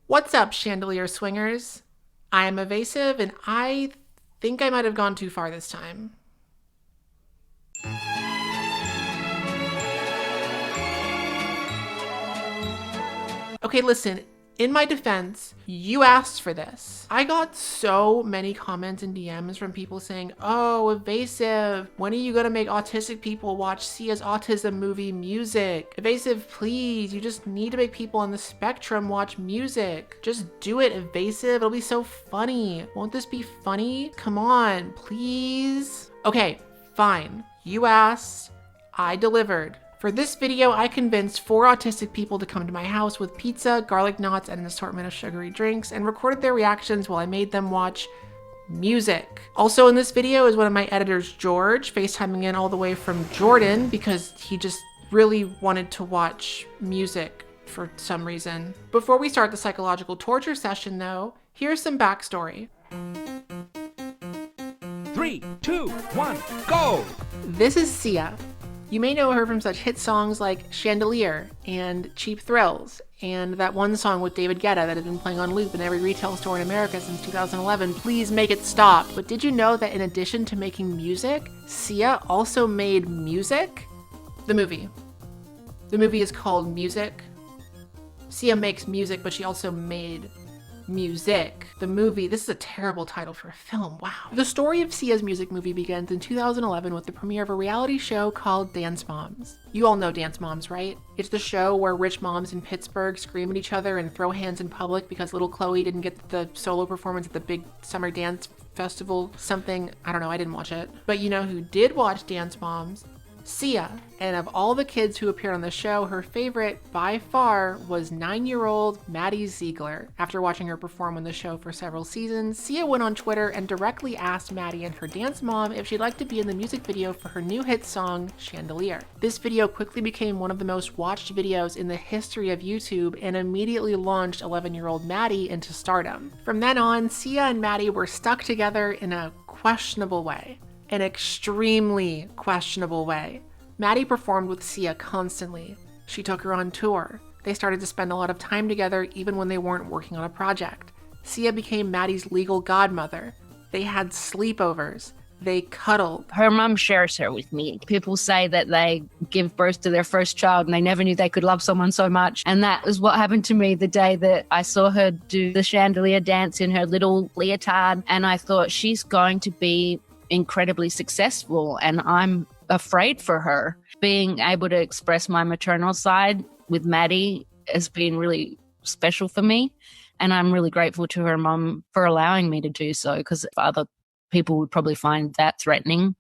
What's up, chandelier swingers? I am evasive, and I think I might have gone too far this time. Okay, listen, in my defense, you asked for this. I got so many comments and DMs from people saying, oh, evasive, when are you gonna make autistic people watch Sia's autism movie Music? Evasive, please, you just need to make people on the spectrum watch music. Just do it, evasive, it'll be so funny. Won't this be funny? Come on, please. Okay, fine, you asked, I delivered. For this video, I convinced 4 autistic people to come to my house with pizza, garlic knots, and an assortment of sugary drinks, and recorded their reactions while I made them watch music. Also in this video is one of my editors, George, FaceTiming in all the way from Jordan because he just really wanted to watch music for some reason. Before we start the psychological torture session though, here's some backstory. 3, 2, 1, go! This is Sia. You may know her from such hit songs like Chandelier and Cheap Thrills, and that one song with David Guetta that has been playing on loop in every retail store in America since 2011, Please Make It Stop. But did you know that in addition to making music, Sia also made music? The movie. The movie is called Music. Sia makes music, but she also made music. The movie, this is a terrible title for a film, wow. The story of Sia's music movie begins in 2011 with the premiere of a reality show called Dance Moms. You all know Dance Moms, right? It's the show where rich moms in Pittsburgh scream at each other and throw hands in public because little Chloe didn't get the solo performance at the big summer dance festival, something, I don't know, I didn't watch it. But you know who did watch Dance Moms? Sia. And of all the kids who appeared on the show, her favorite by far was 9-year-old Maddie Ziegler. After watching her perform on the show for several seasons, Sia went on Twitter and directly asked Maddie and her dance mom if she'd like to be in the music video for her new hit song, Chandelier. This video quickly became one of the most watched videos in the history of YouTube and immediately launched 11-year-old Maddie into stardom. From then on, Sia and Maddie were stuck together in a questionable way. An extremely questionable way. Maddie performed with Sia constantly. She took her on tour. They started to spend a lot of time together even when they weren't working on a project. Sia became Maddie's legal godmother. They had sleepovers. They cuddled. Her mum shares her with me. People say that they give birth to their first child and they never knew they could love someone so much. And that is what happened to me the day that I saw her do the chandelier dance in her little leotard. And I thought, she's going to be incredibly successful, and I'm afraid for her. Being able to express my maternal side with Maddie has been really special for me, and I'm really grateful to her mum for allowing me to do so, because other people would probably find that threatening.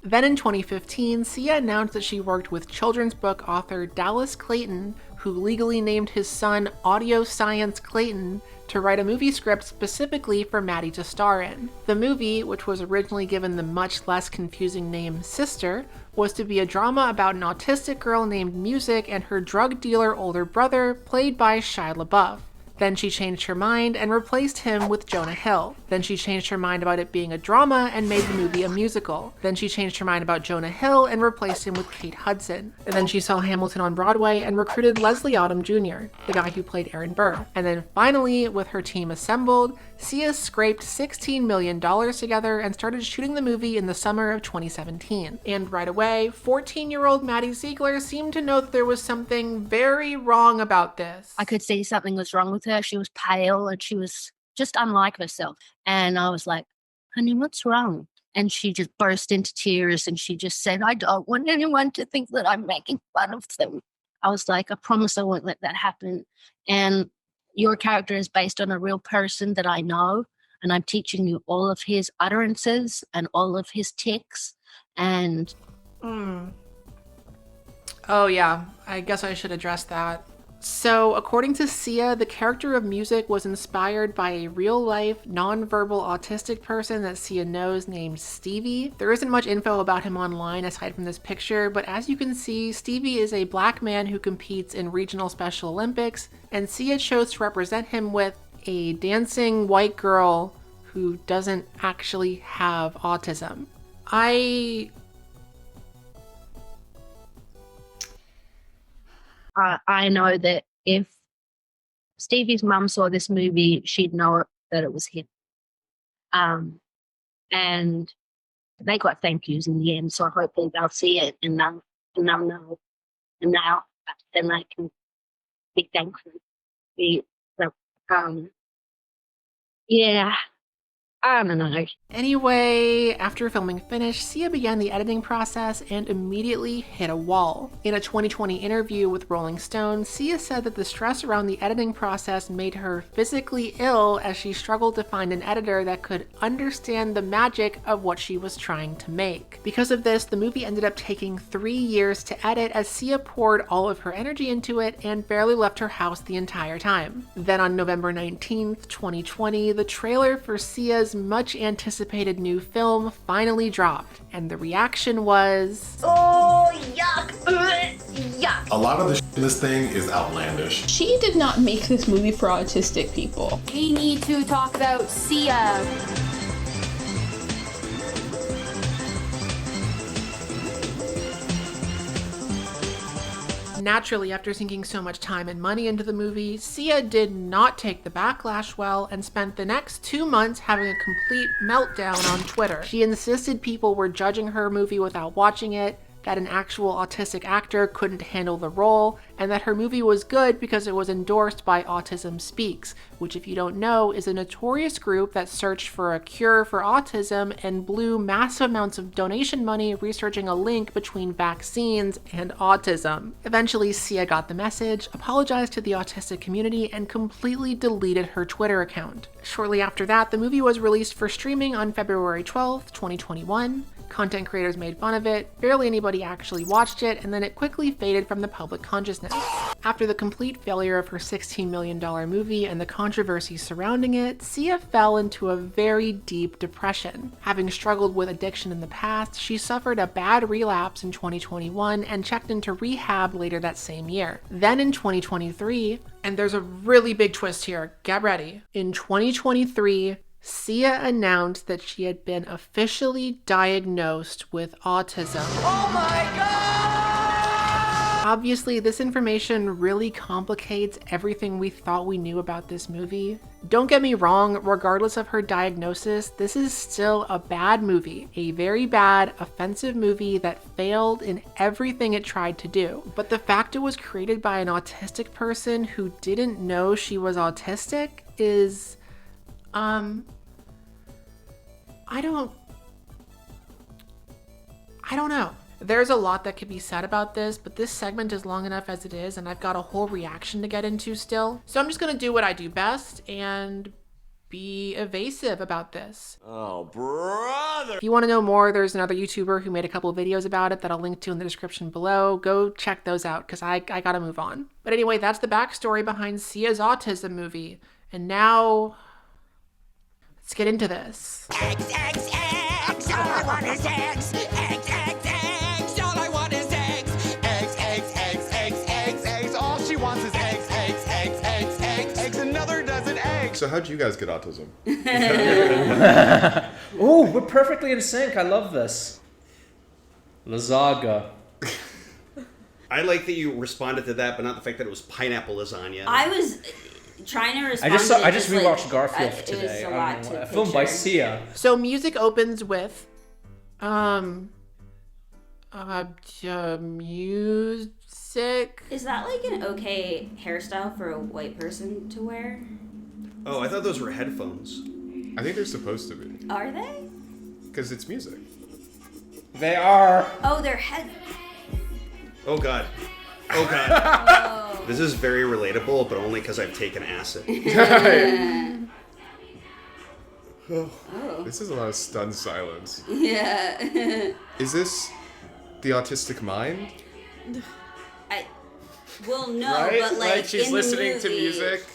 Then in 2015, Sia announced that she worked with children's book author Dallas Clayton, who legally named his son Audio Science Clayton, to write a movie script specifically for Maddie to star in. The movie, which was originally given the much less confusing name Sister, was to be a drama about an autistic girl named Music and her drug dealer older brother, played by Shia LaBeouf. Then she changed her mind and replaced him with Jonah Hill. Then she changed her mind about it being a drama and made the movie a musical. Then she changed her mind about Jonah Hill and replaced him with Kate Hudson. And then she saw Hamilton on Broadway and recruited Leslie Odom Jr., the guy who played Aaron Burr. And then finally, with her team assembled, Sia scraped $16 million together and started shooting the movie in the summer of 2017. And right away, 14-year-old Maddie Ziegler seemed to know that there was something very wrong about this. I could see something was wrong with her. She was pale and she was just unlike herself. And I was like, honey, what's wrong? And she just burst into tears and she just said, I don't want anyone to think that I'm making fun of them. I was like, I promise I won't let that happen. And your character is based on a real person that I know. And I'm teaching you all of his utterances and all of his tics. And Oh yeah, I guess I should address that. So, according to Sia, the character of Music was inspired by a real-life, non-verbal autistic person that Sia knows named Stevie. There isn't much info about him online aside from this picture, but as you can see, Stevie is a black man who competes in regional Special Olympics, and Sia chose to represent him with a dancing white girl who doesn't actually have autism. I I know that if Stevie's mum saw this movie, she'd know that it was him. And they got thank yous in the end, so hopefully they'll see it and they'll know, and then they can be thankful. Yeah, I don't know. Anyway, after filming finished, Sia began the editing process and immediately hit a wall. In a 2020 interview with Rolling Stone, Sia said that the stress around the editing process made her physically ill as she struggled to find an editor that could understand the magic of what she was trying to make. Because of this, the movie ended up taking 3 years to edit as Sia poured all of her energy into it and barely left her house the entire time. Then on November 19th, 2020, the trailer for Sia's much anticipated new film finally dropped, and the reaction was, "Oh, yuck! Yuck!" A lot of the shit in this thing is outlandish. She did not make this movie for autistic people. We need to talk about Sia. Naturally, after sinking so much time and money into the movie, Sia did not take the backlash well and spent the next 2 months having a complete meltdown on Twitter. She insisted people were judging her movie without watching it, that an actual autistic actor couldn't handle the role, and that her movie was good because it was endorsed by Autism Speaks, which, if you don't know, is a notorious group that searched for a cure for autism and blew massive amounts of donation money researching a link between vaccines and autism. Eventually, Sia got the message, apologized to the autistic community, and completely deleted her Twitter account. Shortly after that, the movie was released for streaming on February 12th, 2021. Content creators made fun of it, barely anybody actually watched it, and then it quickly faded from the public consciousness. After the complete failure of her $16 million movie and the controversy surrounding it, Sia fell into a very deep depression. Having struggled with addiction in the past, she suffered a bad relapse in 2021 and checked into rehab later that same year. Then in 2023, and there's a really big twist here, get ready. In 2023, Sia announced that she had been officially diagnosed with autism. Oh my god! Obviously, this information really complicates everything we thought we knew about this movie. Don't get me wrong, regardless of her diagnosis, this is still a bad movie. A very bad, offensive movie that failed in everything it tried to do. But the fact it was created by an autistic person who didn't know she was autistic is... I don't know. There's a lot that could be said about this, but this segment is long enough as it is, and I've got a whole reaction to get into still. So I'm just gonna do what I do best and be evasive about this. Oh, brother! If you want to know more, there's another YouTuber who made a couple of videos about it that I'll link to in the description below. Go check those out, because I gotta move on. But anyway, that's the backstory behind Sia's autism movie. And now... let's get into this. X, X, X, all I want is X. X, X, X, all I want is X. X, X, X, X, X, X, all she wants is X, X, X, X, X, X, another dozen eggs. So how'd you guys get autism? Oh, we're perfectly in sync. I love this. Lasagna. I like that you responded to that, but not the fact that it was pineapple lasagna. I was trying to respond. I just rewatched Garfield today. It was a lot to filmed by Sia. So music opens with music. Is that like an okay hairstyle for a white person to wear? Oh, I thought those were headphones. I think they're supposed to be. Are they? Because it's music. They are. Oh, they're head. Oh god. Oh god. This is very relatable, but only because I've taken acid. This is a lot of stunned silence. Yeah. Is this the autistic mind? Well, no, Right? but like she's in listening the to movie, music,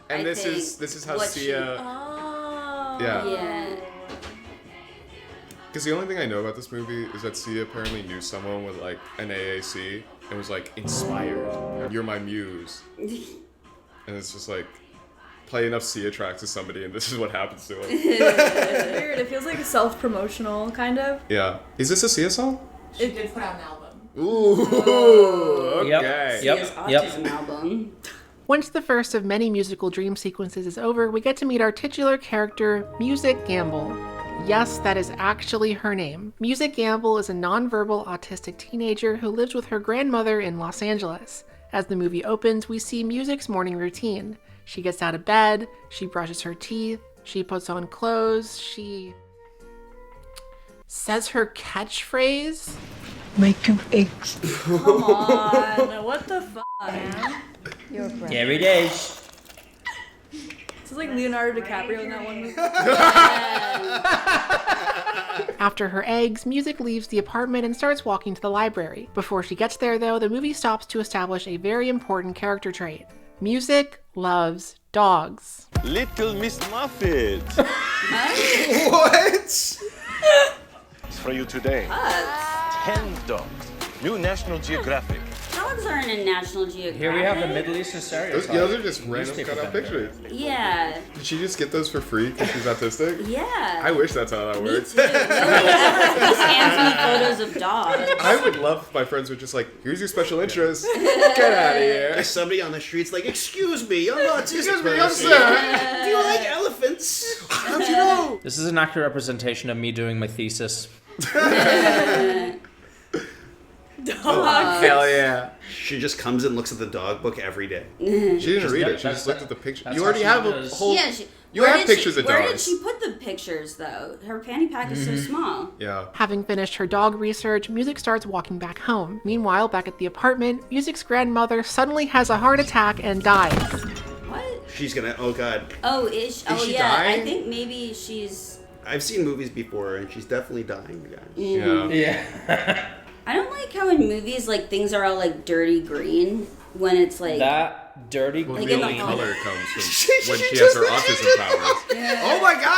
and I this think is how what Sia. Oh. Yeah. Yeah. Because the only thing I know about this movie is that Sia apparently knew someone with like an AAC and was like inspired. You're my muse. And it's just like, play enough Sia tracks to somebody and this is what happens to it. It's weird. It feels like self-promotional, kind of. Yeah. Is this a Sia song? She did put out an album. Ooh, Yep. okay. Sia's Autism album. Once the first of many musical dream sequences is over, we get to meet our titular character, Music Gamble. Yes, that is actually her name. Music Gamble is a nonverbal autistic teenager who lives with her grandmother in Los Angeles. As the movie opens, we see Music's morning routine. She gets out of bed, she brushes her teeth, she puts on clothes, she says her catchphrase. Make you eggs. Come on. What the fuck, man? There it is. This is like Leonardo DiCaprio in that one movie. After her eggs, Music leaves the apartment and starts walking to the library. Before she gets there, though, the movie stops to establish a very important character trait. Music loves dogs. Little Miss Muffet. What? It's for you today. 10 dogs. New National Geographic. Dogs aren't in National Geographic. Here we have the Middle Eastern stereotype. Those are just random Newspaper cut out vendor. pictures. Yeah. Did she just get those for free because she's autistic? Yeah. I wish that's how that Me works. too. Nobody ever scans me photos of dogs. I would love if my friends were just like, here's your special interest. Get out of here. There's somebody on the streets like, excuse me, I'm autistic. Excuse me, I'm person. sorry. Do you like elephants? How'd you know? This is an accurate representation of me doing my thesis. Hell yeah. She just comes and looks at the dog book every day. She didn't read that- it. She that's- just looked at the picture. that's You how already she have a does. whole. Yeah, You where have did pictures she, of Where did dogs. she put the pictures, though? Her fanny pack is so small. Yeah. Having finished her dog research, Music starts walking back home. Meanwhile, back at the apartment, Music's grandmother suddenly has a heart attack and dies. What? She's gonna, oh god. Oh, oh she yeah. dying? I think maybe she's. I've seen movies before and she's definitely dying, guys. Yeah. Yeah. I don't like how in movies like things are all like dirty green when it's like. That dirty Well, Like the in the only hall. color comes from when she has her autism powers. Oh my god!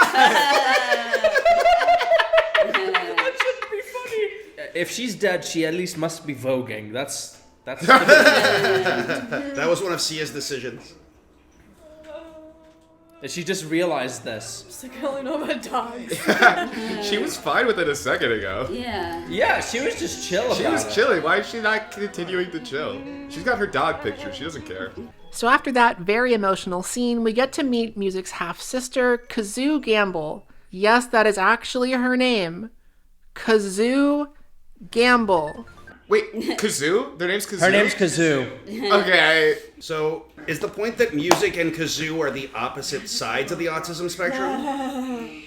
If she's dead, she at least must be voguing. That's That was one of Sia's decisions. She just realized this. Just like, I only know about dogs. She was fine with it a second ago. Yeah. Yeah, she was just chill She about was it. chilling. Why is she not continuing to chill? She's got her dog picture. She doesn't care. So after that very emotional scene, we get to meet Music's half-sister, Kazoo Gamble. Yes, that is actually her name. Kazoo Gamble. Wait, Kazoo? Their name's Kazoo? Her name's Kazoo. Okay. So, is the point that Music and Kazoo are the opposite sides of the autism spectrum?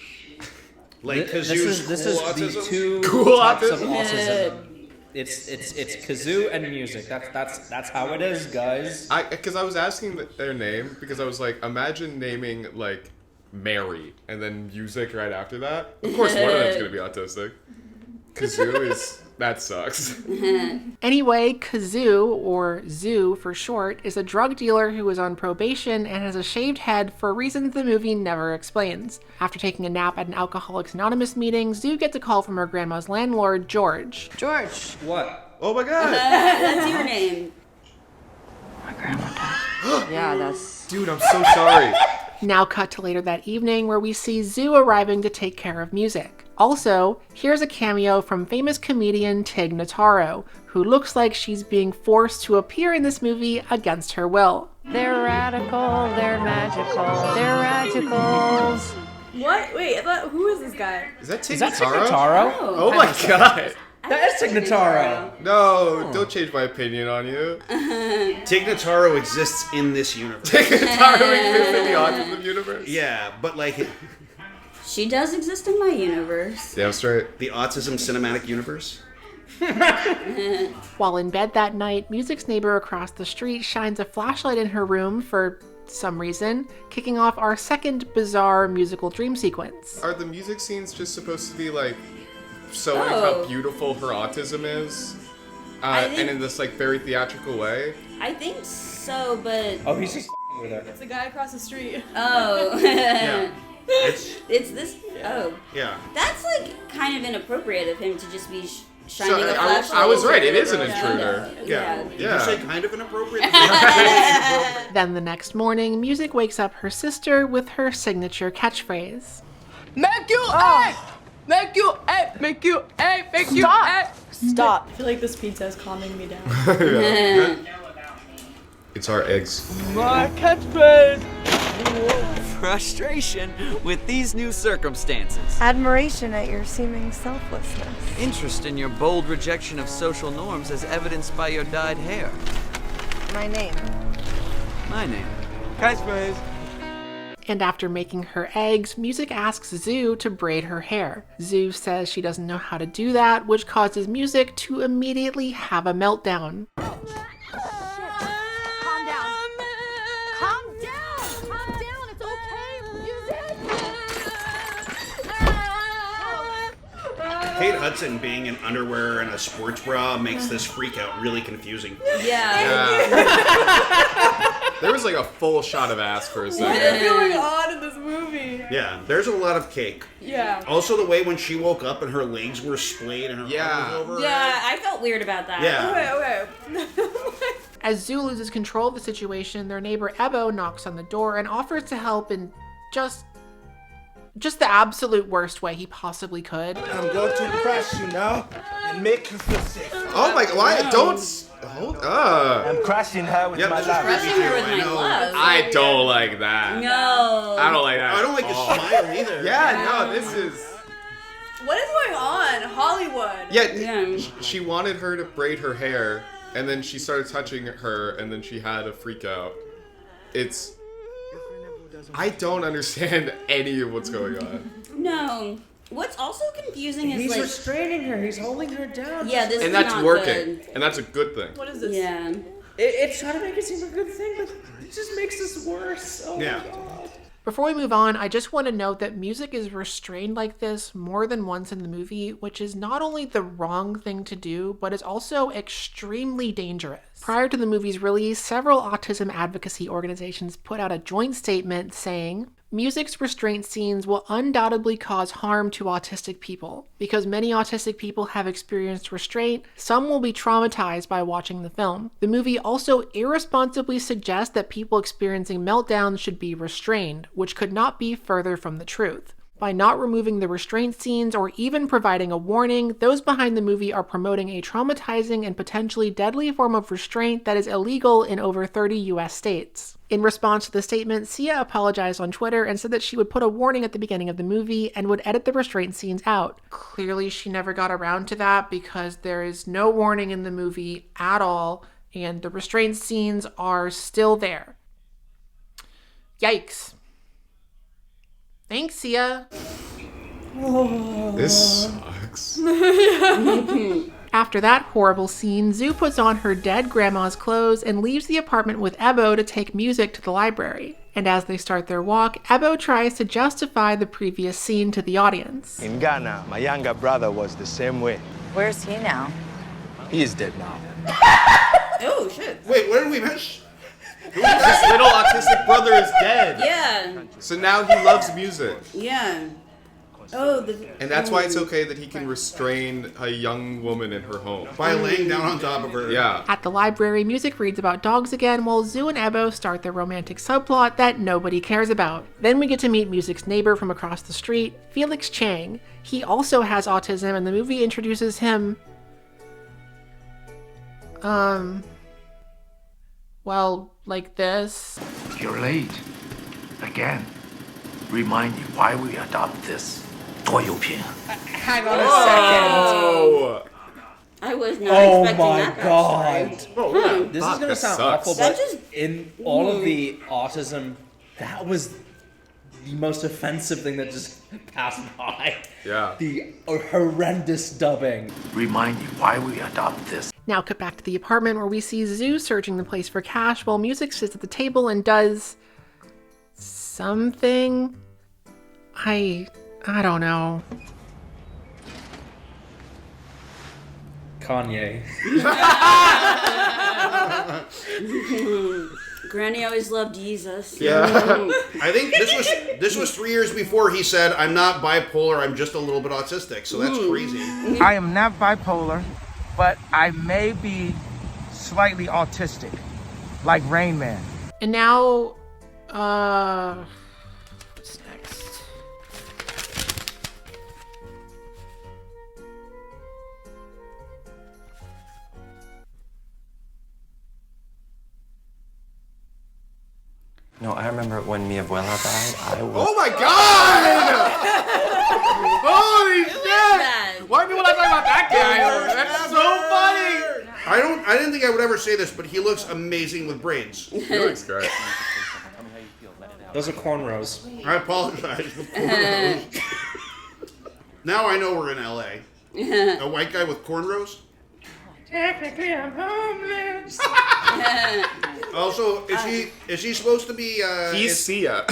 Like Kazoo's This cool is autism? the two Cool types of autism? autism. It's Kazoo and Music. That's how it is, guys. Because I was asking their name because I was like, imagine naming like Mary and then Music right after that. Of course, one of them's gonna be autistic. Kazoo is that sucks. Anyway, Kazoo, or Zoo for short, is a drug dealer who is on probation and has a shaved head for reasons the movie never explains. After taking a nap at an Alcoholics Anonymous meeting, Zoo gets a call from her grandma's landlord, George. George. What? Oh my god! That's your name. Yeah, that's. Dude, I'm so sorry. Now cut to later that evening where we see Zoo arriving to take care of Music. Also, here's a cameo from famous comedian Tig Notaro, who looks like she's being forced to appear in this movie against her will. They're radical, they're magical, they're radicals. What? Wait, I thought, who is this guy? Is that Tig Is that Notaro? Tignataro? Oh my god! That is Tignataro. No, don't change my opinion on you. Tig Notaro exists in this universe. Tig Notaro exists in the autism universe. Yeah, but like She does exist in my universe. Damn straight. the autism cinematic universe. While in bed that night, Music's neighbor across the street shines a flashlight in her room for some reason, kicking off our second bizarre musical dream sequence. Are the music scenes just supposed to be like showing how beautiful her autism is? And in this like very theatrical way? I think so, but Oh, he's just with her. It's the guy across the street. oh, Yeah. it's this. Oh, Yeah. that's like kind of inappropriate of him to just be shining a I flashlight. was right, it into is an a intruder. window. Yeah. Did Yeah. you say kind of inappropriate? Then the next morning, Music wakes up her sister with her signature catchphrase. Make you A! Make you A! Make you A! Make you A! Stop. I feel like this pizza is calming me down. Yeah. It's our eggs. My catchphrase! Frustration with these new circumstances. Admiration at your seeming selflessness. Interest in your bold rejection of social norms as evidenced by your dyed hair. My name. My name. Catchphrase. And after making her eggs, Music asks Zoo to braid her hair. Zoo says she doesn't know how to do that, which causes Music to immediately have a meltdown. Kate Hudson being in underwear and a sports bra makes this freak out really confusing. Yeah. There was like a full shot of ass for a second. What is going on in this movie? Yeah, there's a lot of cake. Yeah. Also, the way when she woke up and her legs were splayed and her arms over her Yeah, head. I felt weird about that. Yeah. Okay. As Zoo loses control of the situation, their neighbor Ebo knocks on the door and offers to help in just the absolute worst way he possibly could. I'm going to crush you now and make you feel sick. Oh my god, why? Don't. Hold up. I'm crushing her with my love. Crushing her with my love. I don't like that. No. I don't like that. I don't like the smile either. Yeah, no, this is. What is going on? Hollywood. Yeah, she wanted her to braid her hair, and then she started touching her, and then she had a freak out. It's. I don't understand any of what's going on. No. What's also confusing is He's like restraining her. He's holding her down. Yeah, this and is that's not working, good. and that's a good thing. What is this? Yeah. It's trying to make it seem a good thing, but it just makes this worse. Oh Yeah. my god. Before we move on, I just want to note that Music is restrained like this more than once in the movie, which is not only the wrong thing to do, but is also extremely dangerous. Prior to the movie's release, several autism advocacy organizations put out a joint statement saying, Music's restraint scenes will undoubtedly cause harm to autistic people. Because many autistic people have experienced restraint, some will be traumatized by watching the film. The movie also irresponsibly suggests that people experiencing meltdowns should be restrained, which could not be further from the truth. By not removing the restraint scenes or even providing a warning, those behind the movie are promoting a traumatizing and potentially deadly form of restraint that is illegal in over 30 US states. In response to the statement, Sia apologized on Twitter and said that she would put a warning at the beginning of the movie and would edit the restraint scenes out. Clearly, she never got around to that because there is no warning in the movie at all, and the restraint scenes are still there. Yikes. Thanks, Sia. This sucks. After that horrible scene, Zoo puts on her dead grandma's clothes and leaves the apartment with Ebo to take Music to the library. And as they start their walk, Ebo tries to justify the previous scene to the audience. In Ghana, my younger brother was the same way. Where's he now? He is dead now. Oh shit. Wait, what did we miss? His little autistic brother is dead. Yeah. So now he loves music. Yeah. Oh, And that's why it's okay that he can restrain a young woman in her home. By laying down on top of her. Yeah. At the library, Music reads about dogs again while Zoo and Ebo start their romantic subplot that nobody cares about. Then we get to meet Music's neighbor from across the street, Felix Chang. He also has autism and the movie introduces him... well, like this. You're late. Again. Remind you why we adopt this. 多油瓶. Hang on a second. I was not expecting that. God. Oh, This is gonna sound sucks. awful, but in all of the autism, that was the most offensive thing that just passed by. Yeah. The horrendous dubbing. Remind you why we adopt this. Now cut back to the apartment where we see Zoo searching the place for cash while Music sits at the table and does... something? I don't know. Kanye. Granny always loved Jesus. Yeah. I think this was 3 years before he said, I'm not bipolar, I'm just a little bit autistic, so that's crazy. I am not bipolar, but I may be slightly autistic, like Rain Man. And now, what's next? know, I remember when mi abuela died, I was... Oh my god! Holy shit! Why do people not talk about that guy? That's so funny! I didn't think I would ever say this, but he looks amazing with braids. He looks great. Those are cornrows. I apologize for cornrows. Now I know we're in LA. A white guy with cornrows? Technically, I'm homeless. Also, is he supposed to be? He's Sia.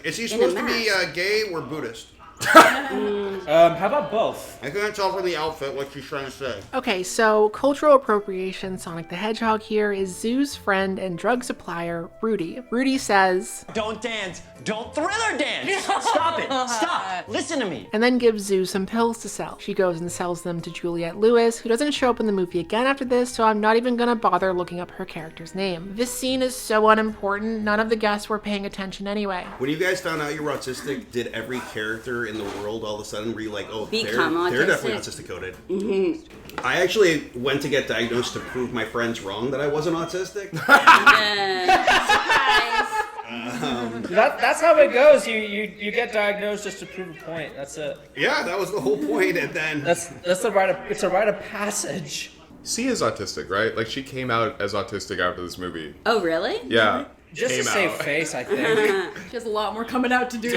Is he supposed to be gay or Buddhist? How about both? I couldn't tell from the outfit what she's trying to say. Okay, so cultural appropriation Sonic the Hedgehog here is Zoo's friend and drug supplier, Rudy. Rudy says, "Don't dance. Don't thriller dance. Stop it. Stop. Listen to me." And then gives Zoo some pills to sell. She goes and sells them to Juliette Lewis, who doesn't show up in the movie again after this, so I'm not even gonna bother looking up her character's name. This scene is so unimportant, none of the guests were paying attention anyway. When you guys found out you were autistic, did every character in the world all of a sudden were you like, oh, they're definitely autistic coded? Mm-hmm. I actually went to get diagnosed to prove my friends wrong that I wasn't autistic. That's how it goes. You get diagnosed just to prove a point. That's it. Yeah, that was the whole point. And then it's a rite of passage. Sia's autistic, right? Like she came out as autistic after this movie. Oh, really? Yeah. Just to save face, I think. She has a lot more coming out to do.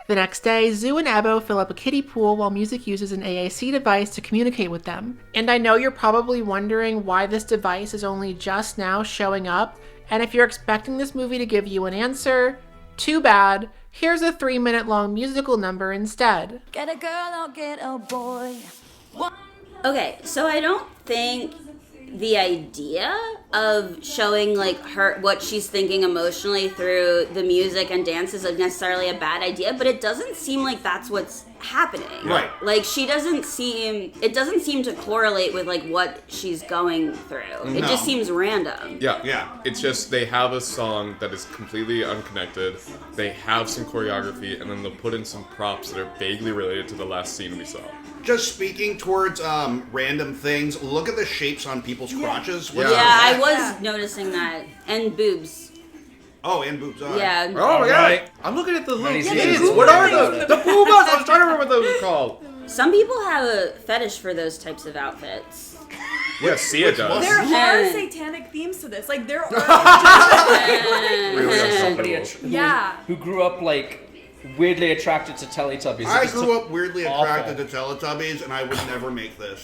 The next day, Zoo and Ebo fill up a kiddie pool while Music uses an AAC device to communicate with them. And I know you're probably wondering why this device is only just now showing up, and if you're expecting this movie to give you an answer, too bad. Here's a 3-minute long musical number instead. Get a girl or get a boy. Okay, so I don't think the idea of showing like her what she's thinking emotionally through the music and dances is necessarily a bad idea, but it doesn't seem like that's what's happening. Right. Like it doesn't seem to correlate with like what she's going through. It No. just seems random. Yeah. It's just they have a song that is completely unconnected. They have some choreography, and then they'll put in some props that are vaguely related to the last scene we saw. just speaking towards random things, look at the shapes on people's crotches. Yeah, I was noticing that. And boobs. Oh, and boobs. Yeah. Oh my god! I'm looking at the little kids. What are those? The boobas! I was trying to remember what those are called. Some people have a fetish for those types of outfits. Yeah, Sia does. There are satanic themes to this. Like, there are. Somebody Yeah. who grew up like weirdly attracted to Teletubbies. I grew up weirdly attracted to Teletubbies, and I would never make this.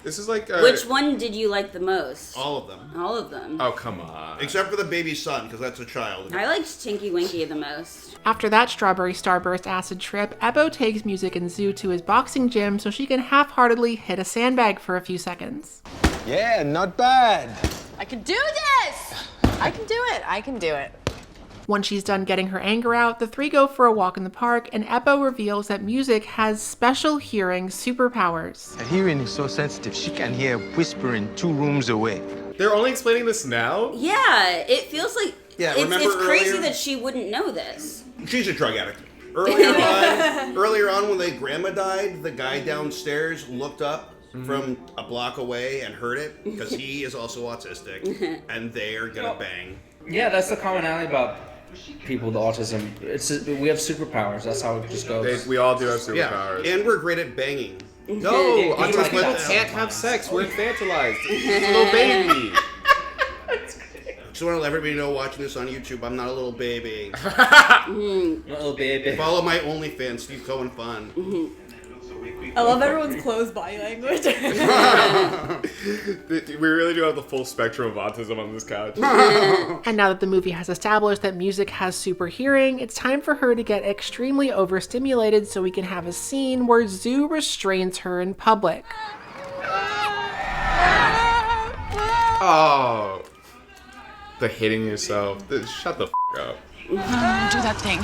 This is like. Which one did you like the most? All of them. All of them. Oh, come on. Except for the baby son, because that's a child. I liked Tinky Winky the most. After that strawberry starburst acid trip, Ebo takes Music and Zoo to his boxing gym so she can half-heartedly hit a sandbag for a few seconds. Yeah, not bad. I can do this! I can do it. I can do it. Once she's done getting her anger out, the three go for a walk in the park, and Ebo reveals that Music has special hearing superpowers. Her hearing is so sensitive, she can hear whispering 2 rooms away. They're only explaining this now? Yeah, it feels like remember it's crazy earlier? that she wouldn't know this. She's a drug addict. Earlier on, when their grandma died, the guy downstairs looked up from a block away and heard it, because he is also autistic, and they're gonna bang. Yeah, that's the commonality about people with autism. We have superpowers. That's how it just goes. We all do have superpowers. Yeah, and we're great at banging. No, autistic people can't have sex. We're infantilized. It's a little baby. Just want to let everybody know watching this on YouTube, I'm not a little baby. Little baby. Follow my OnlyFans, Steve Cohen Fun. I love everyone's closed body language. We really do have the full spectrum of autism on this couch. And now that the movie has established that Music has super hearing, it's time for her to get extremely overstimulated so we can have a scene where Zoo restrains her in public. Oh. The hitting yourself. Shut the up. Do that thing.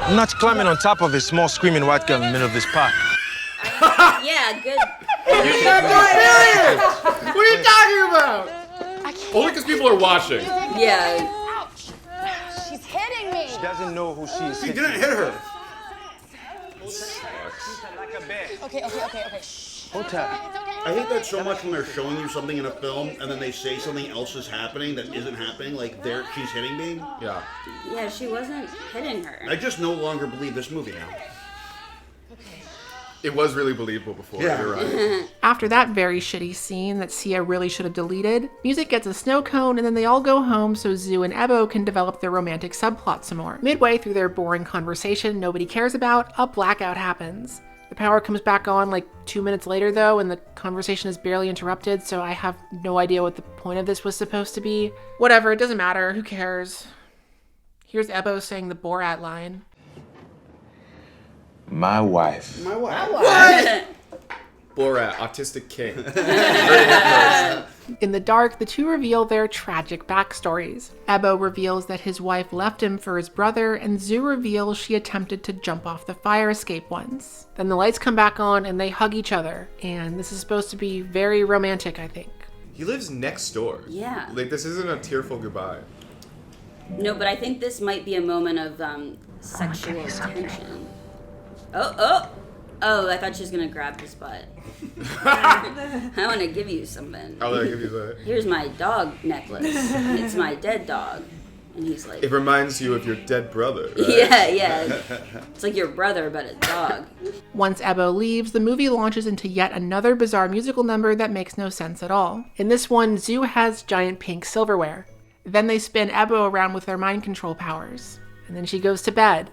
I'm not climbing on top of a small screaming white girl in the middle of this park. Yeah, good. You're not serious! What are you talking about? Only because people are watching. Yeah. Ouch. She's hitting me. She doesn't know who she is. He didn't hit her. Okay. Shh. I hate that so much when they're showing you something in a film and then they say something else is happening that isn't happening. Like, she's hitting me. Yeah. Yeah, she wasn't hitting her. I just no longer believe this movie now. It was really believable before. Yeah. You're right. After that very shitty scene that Sia really should have deleted, Music gets a snow cone and then they all go home so Zoo and Ebo can develop their romantic subplot some more. Midway through their boring conversation nobody cares about, a blackout happens. The power comes back on like 2 minutes later though, and the conversation is barely interrupted, so I have no idea what the point of this was supposed to be. Whatever, it doesn't matter, who cares? Here's Ebo saying the Borat line. My wife. My wife. What? Borat, Autistic King. In the dark, the two reveal their tragic backstories. Ebo reveals that his wife left him for his brother, and Zoo reveals she attempted to jump off the fire escape once. Then the lights come back on and they hug each other, and this is supposed to be very romantic, I think. He lives next door. Yeah. Like, this isn't a tearful goodbye. No, but I think this might be a moment of sexual tension. Oh, I thought she was gonna grab his butt. I want to give you something. I'll give you that. Here's my dog necklace. It's my dead dog. And he's like... It reminds you of your dead brother, right? Yeah. It's like your brother, but a dog. Once Ebo leaves, the movie launches into yet another bizarre musical number that makes no sense at all. In this one, Zoo has giant pink silverware. Then they spin Ebo around with their mind control powers. And then she goes to bed.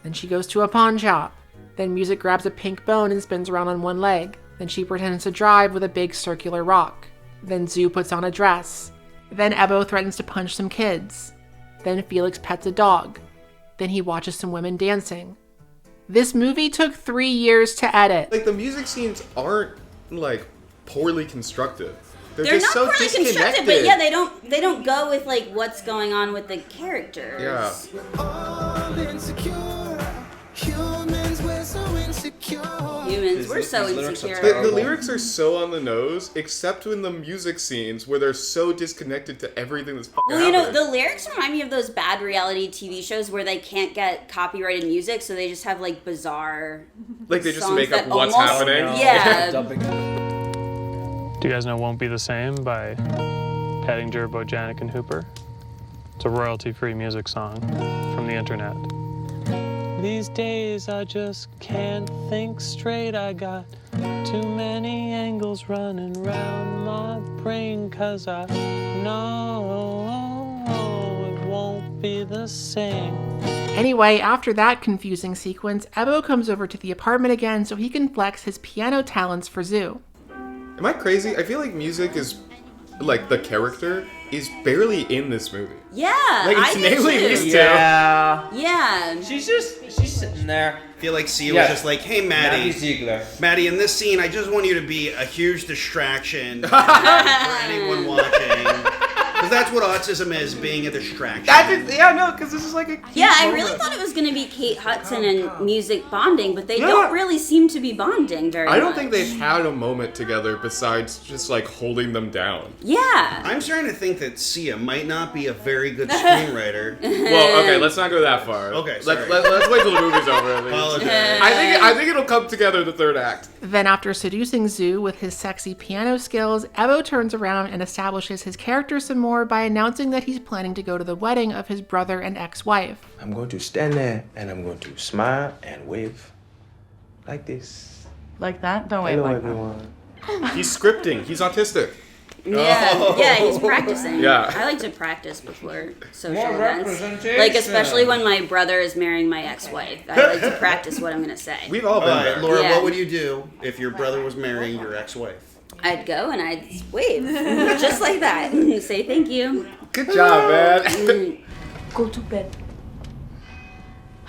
Then she goes to a pawn shop. Then Music grabs a pink bone and spins around on one leg. Then she pretends to drive with a big circular rock. Then Zoo puts on a dress. Then Ebo threatens to punch some kids. Then Felix pets a dog. Then he watches some women dancing. This movie took 3 years to edit. Like, the music scenes aren't, like, poorly constructed. They're They're just not so poorly disconnected. constructed, but yeah, they don't go with like what's going on with the characters. Yeah. Humans, we're so insecure. The lyrics are so on the nose, except in the music scenes where they're so disconnected to everything that's fucking Well, you know, happening. the lyrics remind me of those bad reality TV shows where they can't get copyrighted music, so they just have like bizarre. Like, they just songs make up that what's almost- happening. Yeah. Do you guys know Won't Be the Same by Pettinger, Bojanic, and Hooper? It's a royalty-free music song from the internet. These days I just can't think straight. I got too many angles running round my brain, 'cause I know it won't be the same. Anyway, after that confusing sequence, Ebo comes over to the apartment again so he can flex his piano talents for Zoo. Am I crazy? I feel like Music is, like, the character is barely in this movie. Yeah, Like, it's I do mainly too. these two. Yeah. She's sitting there. I feel like Sia Yeah. was just like, hey, Maddie. Maddie Ziegler. Maddie, in this scene, I just want you to be a huge distraction for anyone watching. Because that's what autism is, being a distraction. Because this is like a Yeah, I really thought it was going to be Kate Hudson and Music bonding, but they don't really seem to be bonding very much. I don't think they've had a moment together besides just, like, holding them down. Yeah. I'm starting to think that Sia might not be a very good screenwriter. Well, okay, let's not go that far. Okay, sorry. Let's wait till the movie's over. At least. Apologize. I think it'll come together in the third act. Then after seducing Zoo with his sexy piano skills, Ebo turns around and establishes his character some more by announcing that he's planning to go to the wedding of his brother and ex-wife. I'm going to stand there and I'm going to smile and wave like this. Like that? Don't wait Hello, like everyone. He's scripting. He's autistic. Yeah, he's practicing. Yeah. I like to practice before social More events. representation. Like, especially when my brother is marrying my ex-wife. I like to practice what I'm going to say. We've all been there. Laura, Yeah. what would you do if your brother was marrying your ex-wife? I'd go and I'd wave. Just like that. Say thank you. Good job, man. Go to bed.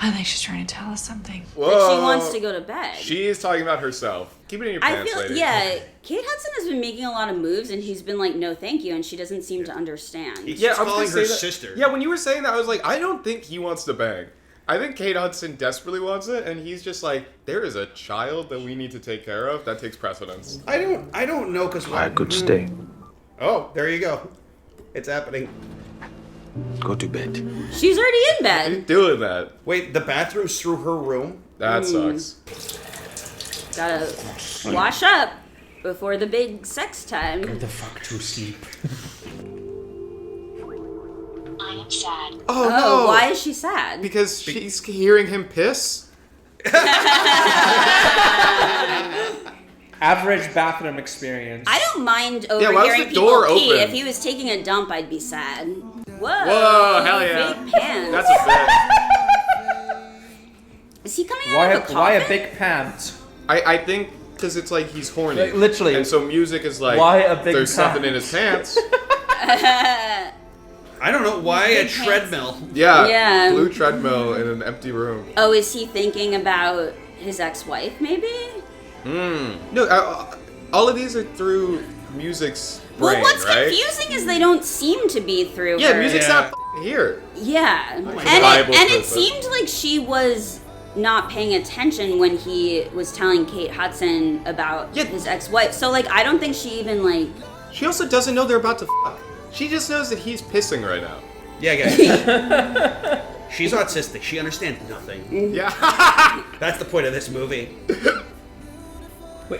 I think she's trying to tell us something. Whoa. But she wants to go to bed. She is talking about herself. Keep it in your I pants, feel, lady. yeah, Kate Hudson has been making a lot of moves and he's been like, no thank you, and she doesn't seem to understand. He's I was calling gonna her say that- sister. Yeah, when you were saying that, I was like, I don't think he wants to bang. I think Kate Hudson desperately wants it, and he's just like, there is a child that we need to take care of. That takes precedence. I don't know, because I could stay. Oh, there you go. It's happening. Go to bed. She's already in bed. He's doing that. Wait, the bathroom's through her room? That sucks. Gotta wash up before the big sex time. Go the fuck to sleep. I am sad. Oh, no. Why is she sad? Because she's hearing him piss? Average bathroom experience. I don't mind why was overhearing the people door pee. open? If he was taking a dump, I'd be sad. Whoa. Whoa, hell yeah. Big pants. That's a bit. Is he coming out of a coffin? Why a big pant? I think because it's like he's horny. Like, literally. And so music is like, Why a big there's pant? something in his pants. I don't know. Why a treadmill? Yeah. Blue treadmill in an empty room. Oh, is he thinking about his ex-wife, maybe? No, all of these are through music's brain, Well, what's right? confusing is they don't seem to be through Yeah, her. music's not here. Yeah. Bible And it purpose. seemed like she was not paying attention when he was telling Kate Hudson about his ex-wife. So, like, I don't think she even, like... She also doesn't know they're about to fuck. She just knows that he's pissing right now. Yeah, guys. She's autistic. She understands nothing. Yeah. That's the point of this movie.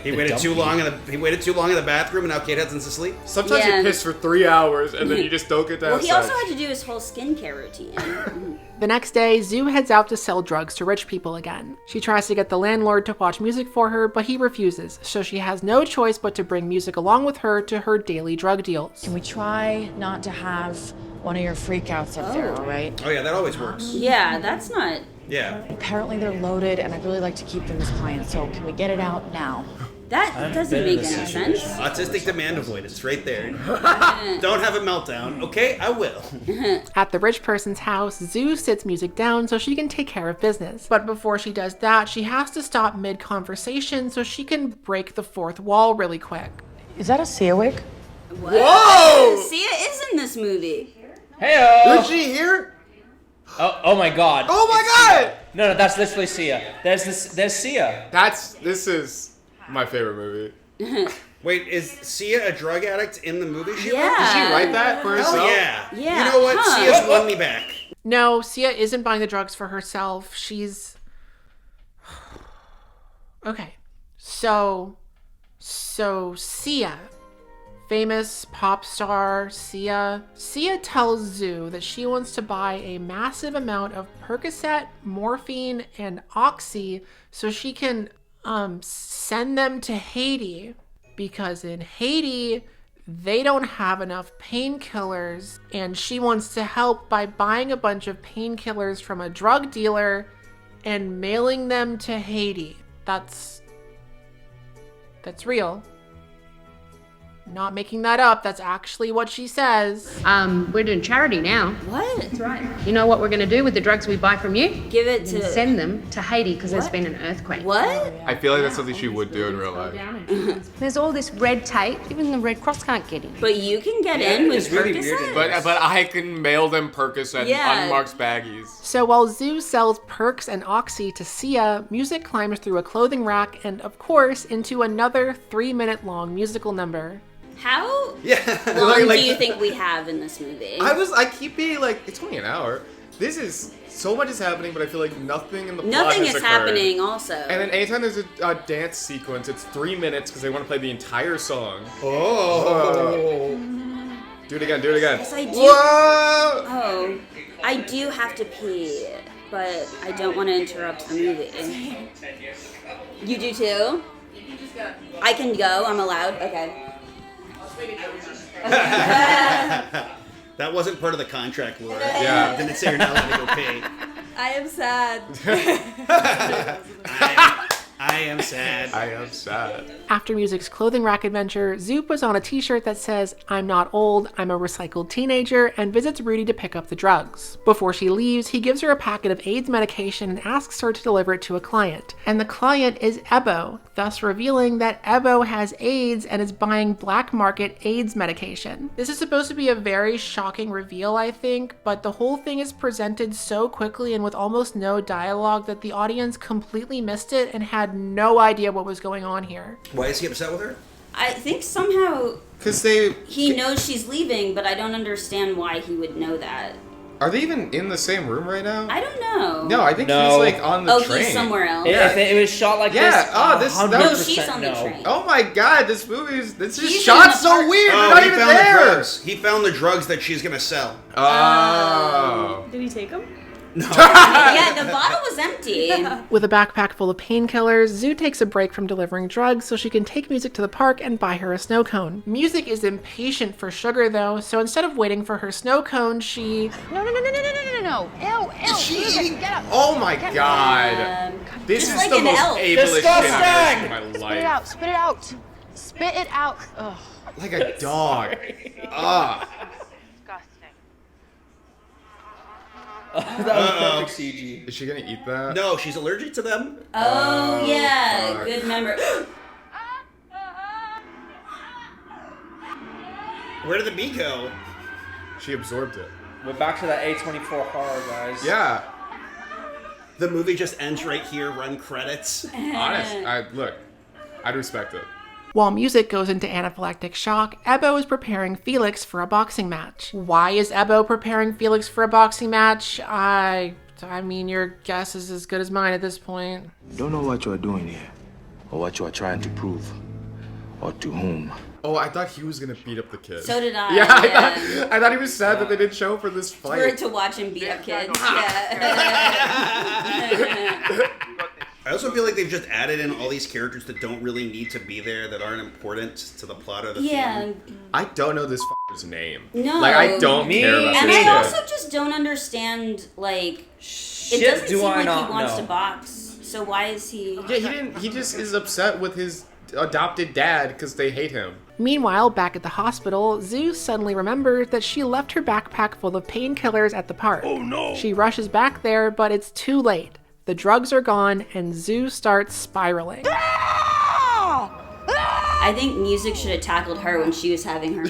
He waited too long in the bathroom, and now Kate Hudson's asleep. Sometimes Yeah. you piss for 3 hours, and then you just don't get that. Well, he also had to do his whole skincare routine. The next day, Zoo heads out to sell drugs to rich people again. She tries to get the landlord to watch music for her, but he refuses, so she has no choice but to bring music along with her to her daily drug deals. Can we try not to have one of your freakouts up there, all right? Oh yeah, that always works. Yeah, that's not... Yeah. Apparently they're loaded, and I'd really like to keep them as clients, so can we get it out now? That doesn't make any sense. Autistic demand avoidance, right there. Don't have a meltdown. Okay, I will. At the rich person's house, Zoo sits music down so she can take care of business. But before she does that, she has to stop mid-conversation so she can break the fourth wall really quick. Is that a Sia wig? What? Whoa! Sia is in this movie. Heyo! Is she here? Oh my god. Oh my god! No, that's literally Sia. There's Sia. This is my favorite movie. Wait, is Sia a drug addict in the movie? She Yeah. Did she write that for herself? Hell yeah. Yeah, You know what? huh. Sia's won me back. No, Sia isn't buying the drugs for herself. She's... Okay. So Sia, famous pop star Sia tells Zoo that she wants to buy a massive amount of Percocet, morphine, and Oxy so she can send them to Haiti, because in Haiti they don't have enough painkillers, and she wants to help by buying a bunch of painkillers from a drug dealer and mailing them to Haiti. That's real. Not making that up. That's actually what she says. We're doing charity now. What? That's right. You know what we're going to do with the drugs we buy from you? Give it We're gonna send them to Haiti because there's been an earthquake. What? I feel like that's something she would do in real life. There's all this red tape. Even the Red Cross can't get in. But you can get in with it's really Percocet? weird. But I can mail them Percocet Yeah. unmarked baggies. So while Zoo sells perks and Oxy to Sia, music climbs through a clothing rack and, of course, into another 3-minute long musical number. How Like- long do you think we have in this movie? I keep being like, it's only an hour. This is, so much is happening, but I feel like nothing in the plot Nothing has is occurred. happening also. And then anytime there's a dance sequence, it's 3 minutes because they want to play the entire song. Oh. Do it again, do it again. Yes, I do. Whoa! Oh, I do have to pee, but I don't want to interrupt the movie. You do too? I can go, I'm allowed? Okay. That wasn't part of the contract, Laura. Yeah. Didn't say you're not allowed to go pay. I am sad. I am sad. I am sad. After music's clothing rack adventure, Zoo puts on a t-shirt that says, "I'm not old, I'm a recycled teenager," and visits Rudy to pick up the drugs. Before she leaves, he gives her a packet of AIDS medication and asks her to deliver it to a client. And the client is Ebo, thus revealing that Ebo has AIDS and is buying black market AIDS medication. This is supposed to be a very shocking reveal, I think, but the whole thing is presented so quickly and with almost no dialogue that the audience completely missed it and had no idea what was going on here. Why is he upset with her? I think somehow Because he knows she's leaving, but I don't understand why he would know that. Are they even in the same room right now? I don't know. No, I think he's like on the train. Oh, he's somewhere else. Yeah. If it was shot like this, No, she's on the train. Oh my god, this is He's shot in the so park. weird. Oh, They're not he even found there. the drugs. He found the drugs that she's gonna sell. Oh. Did he take them? Yeah, the bottle was empty. With a backpack full of painkillers, Zoo takes a break from delivering drugs so she can take Music to the park and buy her a snow cone. Music is impatient for sugar though, so instead of waiting for her snow cone, she... No. Ew. Is she Music, eating? get up. Oh my Get god. This just is like the an most elf. ableist shit I've ever seen in my Spit it life. out. Spit it out. Ugh. Like a dog. Ah. That was perfect CG. Is she gonna eat that? No, she's allergic to them. Oh, yeah. fuck. Good memory. Where did the bee go? She absorbed it. We're back to that A24 horror, guys. Yeah. The movie just ends right here. Run credits. Honest. I'd respect it. While Music goes into anaphylactic shock, Ebo is preparing Felix for a boxing match. Why is Ebo preparing Felix for a boxing match? I mean, your guess is as good as mine at this point. Don't know what you are doing here, or what you are trying to prove, or to whom. Oh, I thought he was gonna beat up the kid. So did I. Yeah, Yeah. I thought he was sad that they didn't show for this fight. We're to watch him beat up kids. Yeah. I also feel like they've just added in all these characters that don't really need to be there, that aren't important to the plot of the film. I don't know this f***er's name. No. Like, I don't care about And this I kid. also just don't understand, like, it doesn't seem like he wants to box. So why is he... Yeah, he just is upset with his adopted dad because they hate him. Meanwhile, back at the hospital, Zeus suddenly remembers that she left her backpack full of painkillers at the park. Oh no! She rushes back there, but it's too late. The drugs are gone, and Zeus starts spiraling. I think Music should have tackled her when she was having her...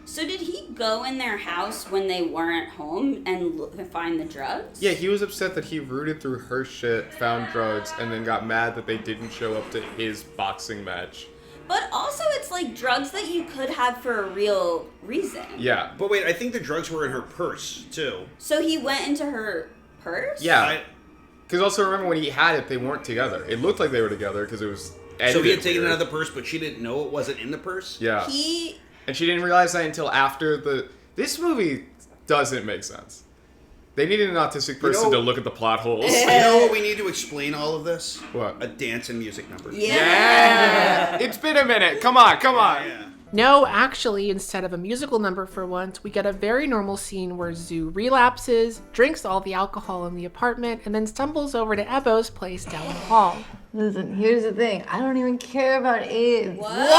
So did he go in their house when they weren't home and find the drugs? Yeah, he was upset that he rooted through her shit, found drugs, and then got mad that they didn't show up to his boxing match. But also, it's like drugs that you could have for a real reason. Yeah. But wait, I think the drugs were in her purse, too. So he went into her purse? Yeah. Because also remember when he had it, they weren't together. It looked like they were together because it was edited So he had taken it weird. out of the purse, but she didn't know it wasn't in the purse? Yeah. He... And she didn't realize that until after the... This movie doesn't make sense. They needed an autistic person to look at the plot holes. You know what we need to explain all of this? What? A dance and music number. Yeah! It's been a minute. Come on. No, actually, instead of a musical number for once, we get a very normal scene where Zoo relapses, drinks all the alcohol in the apartment, and then stumbles over to Ebo's place down the hall. Listen, here's the thing. I don't even care about AIDS. What?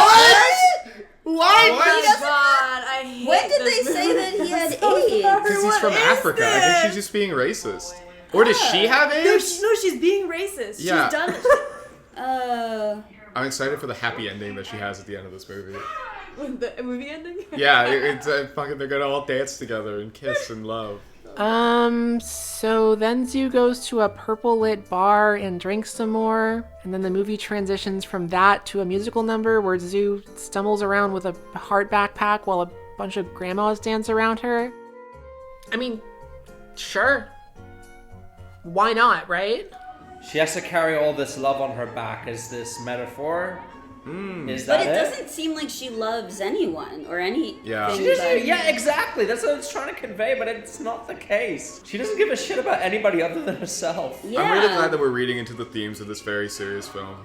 What? God, I hate When did this they say movie. that he had I'm so AIDS? sorry. Because he's What from is Africa. I think this? she's just being racist. Or does she have AIDS? No, she's being racist. Yeah. She's done it. I'm excited for the happy ending that she has at the end of this movie. The movie ending? Yeah, it's fucking. They're gonna all dance together and kiss and love. So then Zoo goes to a purple lit bar and drinks some more, and then the movie transitions from that to a musical number where Zoo stumbles around with a heart backpack while a bunch of grandmas dance around her. I mean, sure. Why not, right? She has to carry all this love on her back as this metaphor. Is But that it doesn't seem like she loves anyone or anything. She doesn't, yeah, exactly. That's what I was trying to convey, but it's not the case. She doesn't give a shit about anybody other than herself. I'm really glad that we're reading into the themes of this very serious film.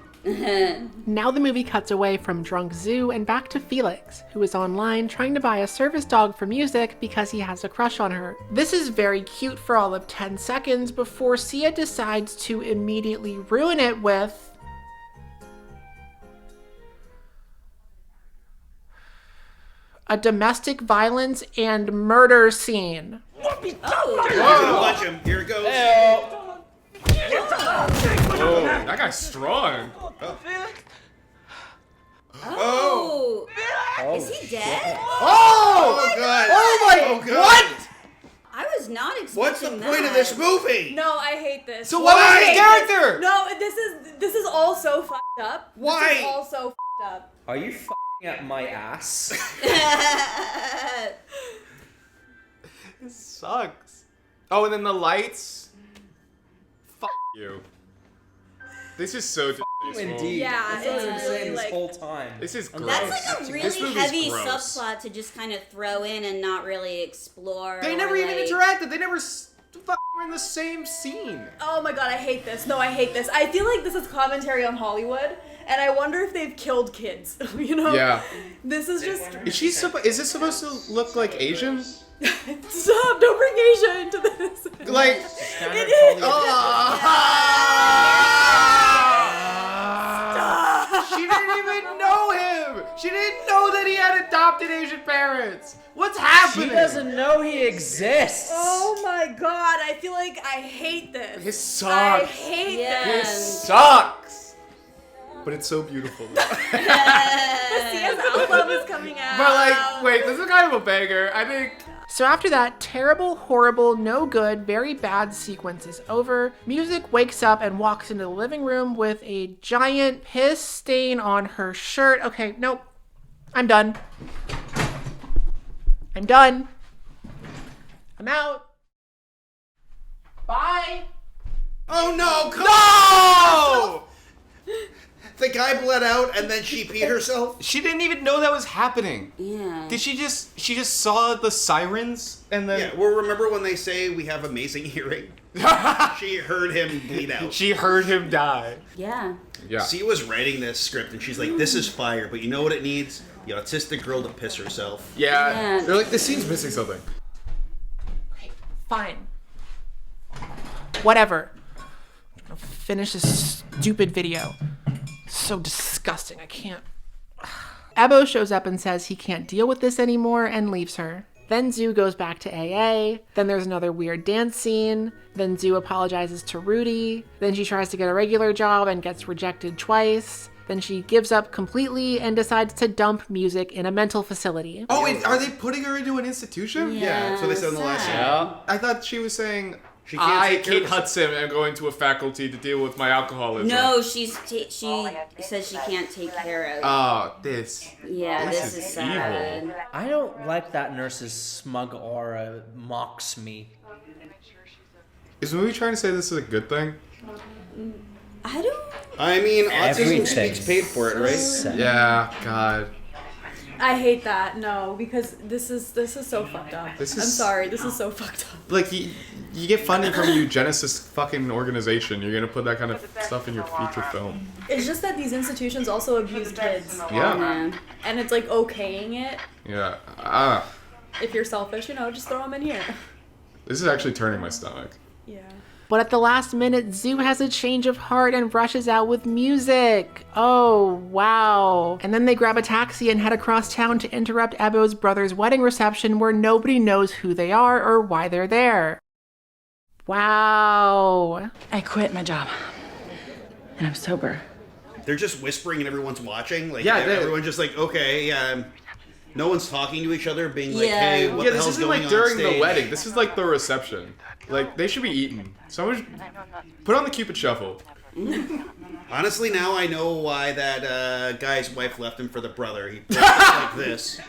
Now the movie cuts away from drunk Zoo and back to Felix, who is online trying to buy a service dog for Music because he has a crush on her. This is very cute for all of 10 seconds before Sia decides to immediately ruin it with... a domestic violence and murder scene. Watch him. Here it goes. Oh, that guy's strong. Oh. Is he dead? Oh, God. Oh, my... Oh, God. What? I was not expecting What's the that. point of this movie? No, I hate this. So what was his character? No, this is all so fucked up. Why? This is all so fucked up. Are you f***ing at my ass? This sucks. Oh, and then the lights. Fuck you. This is so distasteful. Indeed. Yeah, That's what I've been it's saying really, this like- whole time. This is gross. That's like a This really movie's heavy gross. subplot to just kind of throw in and not really explore. They or, never even like- interacted. They never were in the same scene. Oh my god, I hate this. No, I hate this. I feel like this is commentary on Hollywood, and I wonder if they've killed kids. You know? Yeah. This is just. Is this supposed to look like Asian? Stop! Don't bring Asia into this. Like. It is. She didn't even know him. She didn't know that he had adopted Asian parents. What's happening? She doesn't know he exists. Oh my god, I feel like I hate this. This sucks. I hate This this. sucks. But it's so beautiful. Sia's album is coming out. But like, wait, this is kind of a banger. I think. So after that terrible, horrible, no good, very bad sequence is over, Music wakes up and walks into the living room with a giant piss stain on her shirt. Okay, nope. I'm done. I'm done. I'm out. Bye. Oh no! No! The guy bled out and then she peed herself. She didn't even know that was happening. Yeah. Did she just saw the sirens and then Yeah, well, remember when they say we have amazing hearing? She heard him bleed out. she heard him die. Yeah. Yeah. She was writing this script and she's like, this is fire, but you know what it needs? The autistic girl to piss herself. Yeah. Yeah. They're like, this scene's missing something. Fine. Whatever. I'll finish this stupid video. So disgusting. I can't. Ebo shows up and says he can't deal with this anymore and leaves her. Then Zoo goes back to AA. Then there's another weird dance scene. Then Zoo apologizes to Rudy. Then she tries to get a regular job and gets rejected twice. Then she gives up completely and decides to dump Music in a mental facility. Oh, wait, are they putting her into an institution? Yeah, that's what they said in the last scene. Yeah. I thought she was saying, She can't take care Kate of- Hudson, am going to a faculty to deal with my alcoholism. No, she says she can't take care of. Oh, this. Yeah, this is sad. Evil. I don't like that nurse's smug aura. It mocks me. Is the movie trying to say this is a good thing? I don't. I mean, autism Everything. speaks paid for it, right? Yeah, God. I hate that. No, because this is so fucked up. This I'm is- sorry. This is so fucked up. Like, you get funding from a eugenicist fucking organization. You're gonna put that kind of stuff in your feature film. It's just that these institutions also abuse kids. Yeah. And it's like okaying it. Yeah. If you're selfish, just throw them in here. This is actually turning my stomach. Yeah. But at the last minute, Zoo has a change of heart and rushes out with Music. Oh, wow. And then they grab a taxi and head across town to interrupt Ebo's brother's wedding reception where nobody knows who they are or why they're there. Wow. I quit my job. And I'm sober. They're just whispering and everyone's watching. Like, Yeah, everyone's just like, okay, yeah. No one's talking to each other, being like, Yeah. hey, what Yeah, the this hell's isn't going like on during stage? the wedding. This is like the reception. Like, they should be eating. Someone should put on the Cupid Shuffle. Honestly, now I know why that guy's wife left him for the brother. He put it like this.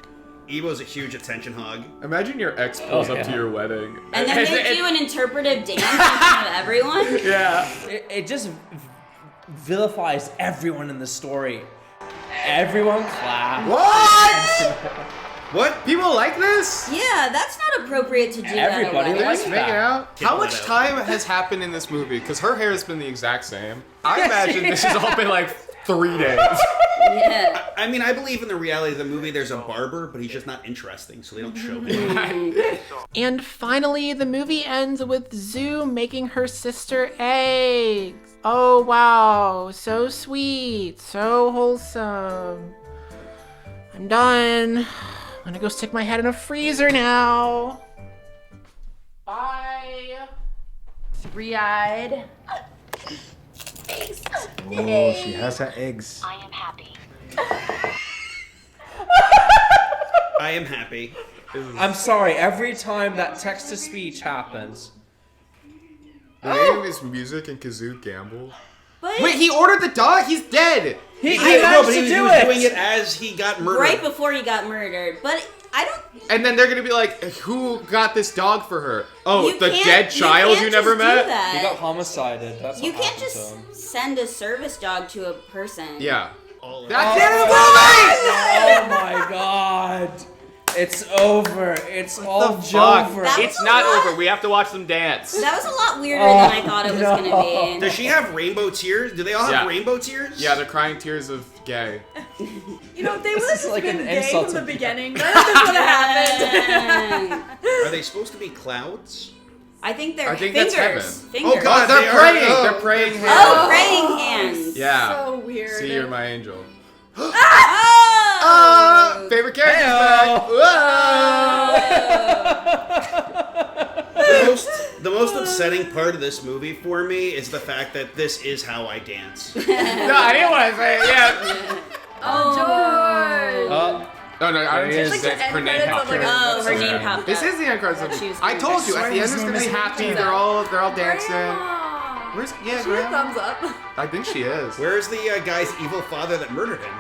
Evo's a huge attention hog. Imagine your ex pulls up to your wedding. And then they do an interpretive dance in front of everyone. Yeah. It just vilifies everyone in the story. Everyone clap. What? What? People like this? Yeah, that's not appropriate to do. Everybody that at a likes wedding. Hanging out. Get How let much out. time has happened in this movie? Because her hair has been the exact same. I imagine this has all been like 3 days. Yeah. I mean, I believe in the reality of the movie. There's a barber, but he's just not interesting, so they don't show him. And finally, the movie ends with Zoo making her sister eggs. Oh, wow. So sweet. So wholesome. I'm done. I'm gonna go stick my head in a freezer now. Bye. 3-eyed. Oh, she has her eggs. I am happy. I am happy. I'm sorry, every time that text-to-speech happens. The name is Music and Kazoo Gamble. But Wait, he ordered the dog? He's dead. He I know, managed but to he do was it! doing it as he got murdered. right before he got murdered. But I don't. And then they're gonna be like, who got this dog for her? Oh, You the can't- dead child can't you never just do met? that. He got homicided. That's You what can't happened to him. just send a service dog to a person. Yeah. All That's the end of the movie! Oh my god. It's over. It's all over. That was It's a not lot- over. We have to watch them dance. That was a lot weirder than I thought it was no. gonna be. Does she have rainbow tears? Do they all have Yeah. rainbow tears? Yeah, they're crying tears of gay. You know, if they would have is just like been an gay insult from the to- beginning, none of this would have happened. Are they supposed to be clouds? I think they're I think fingers. that's heaven. Fingers. Oh, God, they're they are- praying. oh. They're praying hands. Oh, praying hands. Yeah. So weird. See, you're my angel. Oh! Favorite character back. The most upsetting part of this movie for me is the fact that this is how I dance. No, I didn't want to say it. Yeah. Oh, George. Oh no, I There he didn't is. say It's like the her end name credits popped of, like, up. Oh, her name popped This up. is the end credits. She was I told you at the end it's gonna be name is happy. Grandma. They're all dancing. Where's She a Grandma? thumbs up. I think she is. Where's the guy's evil father that murdered him?